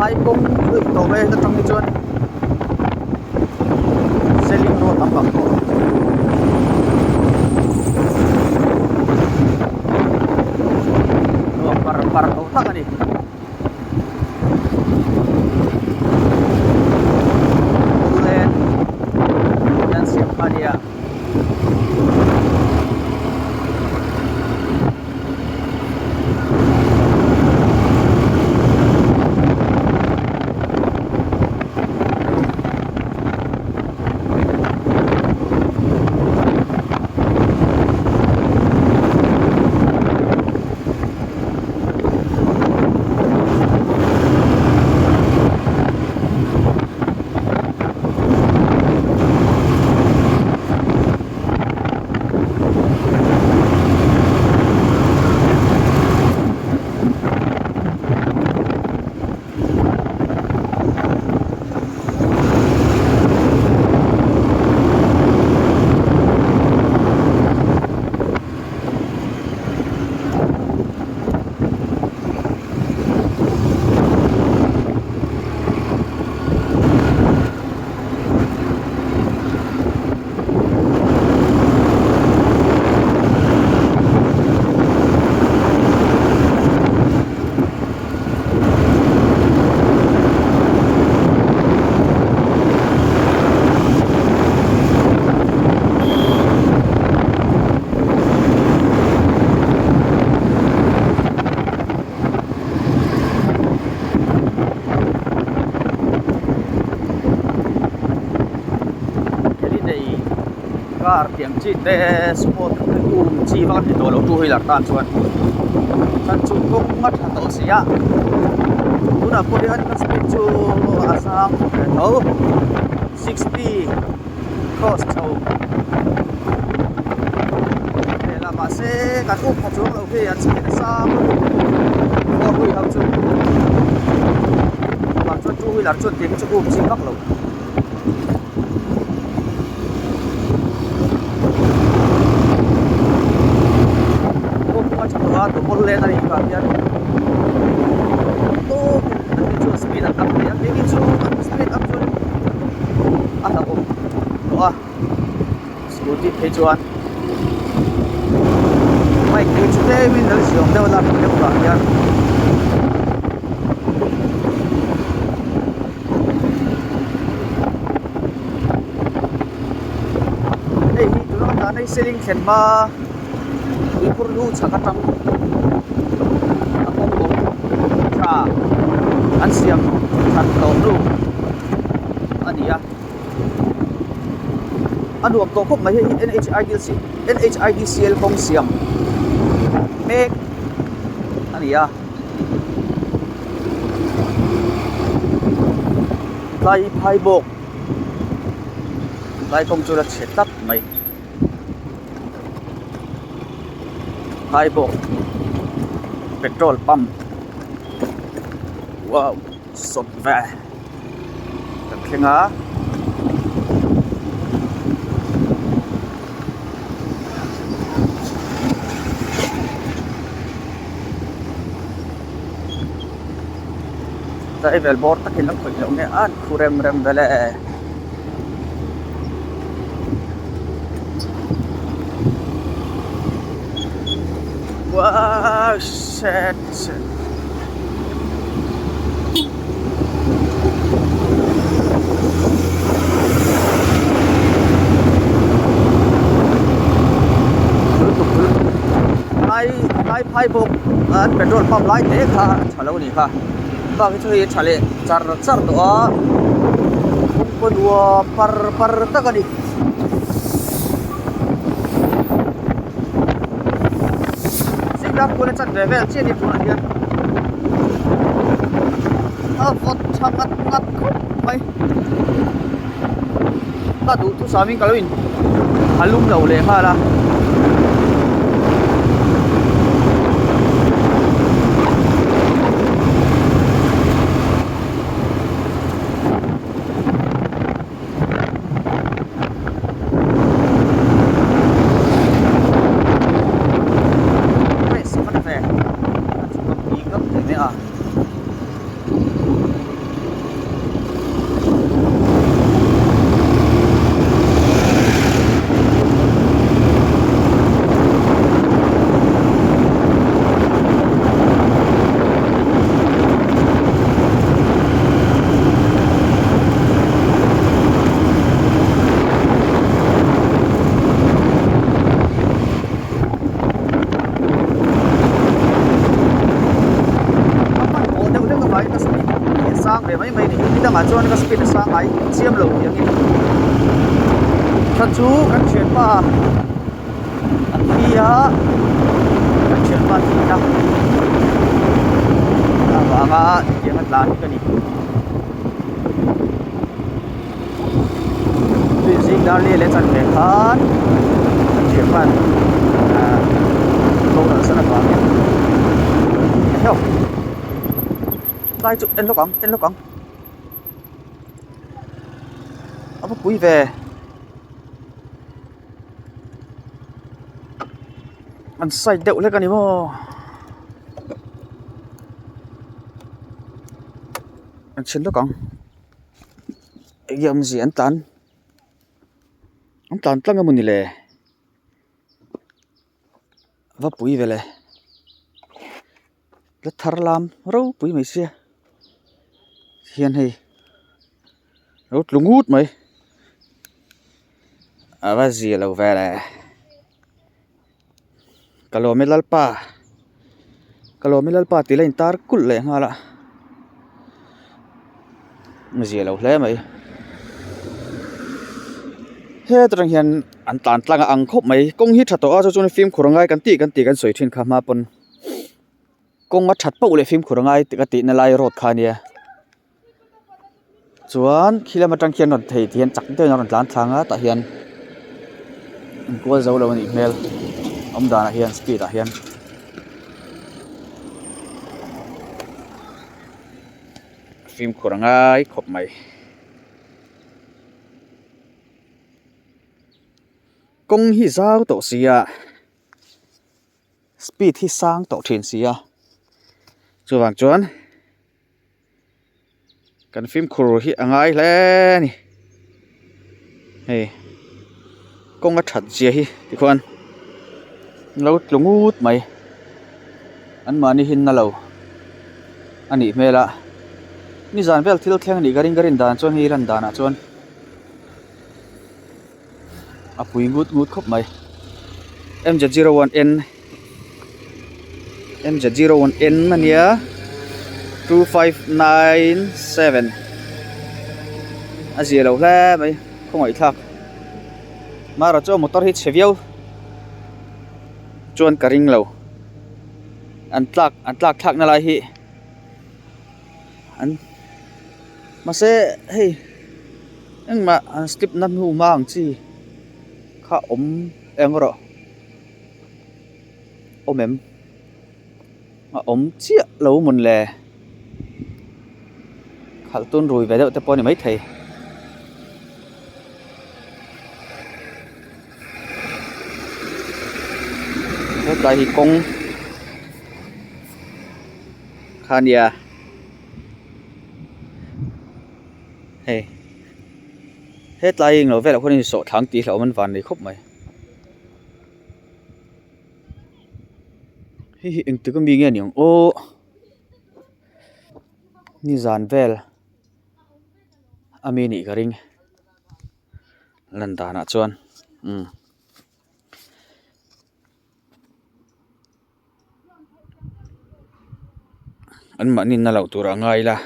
hai công to về nó trong cái chuyện selling road up up par tak ni Ulen dan siapa dia car tiang chi te sport chi va ni to lo tu hi la tan chuan san chu kong mat ha to sia tuna pori an kan speed chu asam no 60 cross chau le la ma se kan up ha chu lo ke an chi na sam ko hui ha chu ba chu tu hi la chu tiang chu chi kak lo to bol le na ri ka yan to ani chu speed up ya ni chu speed up chu ala ko to a scooty pe chuan mai ke chu te min dal siom de wala ke ka yan ei tu na ta nei selling khen ma ipur lu chakatam an siam thật tổ luôn anh đi à anh đuổi tổ khúc mấy NHIDCL không siam mẹ anh đi à lại phai bộ lại không cho là chết tắt mày phai bộ petrol pump wow sốt vẻ thật khen á tại về bord tắc hình lắm phải nhậu nghe ăn khu rem về lệ wow shit hai bộ petrol pump lại thế kha chalo ni kha ba cái chơi chale char đó con đua par ta cái đi sinh ra con chặt về về trên đi phụ này vót chăm ngắt mày ta đủ tu sami kalau ini halum dah boleh malah sang về mấy mấy đi đang ở chuan cái speed sang ấy chiêm lầu tiếng đi thật chú các chuyện mà khi á các chuyện mà thì nhá và ngã tiếng ngắt lá cái này vì gì đã liên lên chân về hết chuyện mà câu nói rất là khó hiểu tay chụp em lúc cóng ông có quý về ăn say đậu lên cái này mà ăn chín lúc cóng em gì ăn tan tăng cái mình lệ và quý về lệ rất thar lam râu quý mấy xe hiền hay rốt lúng hút mấy và gì là về lệ kalau melalpa tí lên tar cul lệ ngala gì là lệ mấy hết rằng hiện an tan tlang ang khop mấy công hit thật to cho phim kurangai kan ti kan soi thin kha ma pon công ngắt thật pau le phim kurangai ti ka ti na lai road khania chuan kilometer khian non thei thian chak te non tlan thanga ta hian ko zo lo ni mel om dana hian speed a hian phim kurangai khop mai công hi zau to sia speed hi sang to thin sia chuwang chuan kan phim khur hi angai hle ni hei công a that zia hi ti khuan lo tlungut mai an mani hin na lo ani mela ni zan vel thil thleng ni garin dan chuan hi ran dana chuan apui ngut khop mai MZ01N mania 2597 azia lo hle mai không ai thak mà rồi cho motor hit sevio chuan karing lo an tlak thak na lai hi an mà sẽ hey nhưng mà an slip nan hu mang chi kha engro em mà chia lâu một lè khảo tôn rồi về đâu tập này mấy thầy hết lại thì công khania hey hết lại nó về là con số tháng tí là mình vàn để khúc mày hi anh tự có mi nghe nhỉ ô ni zan vel amini garing lan dana chuan an manin na lo tura ngai la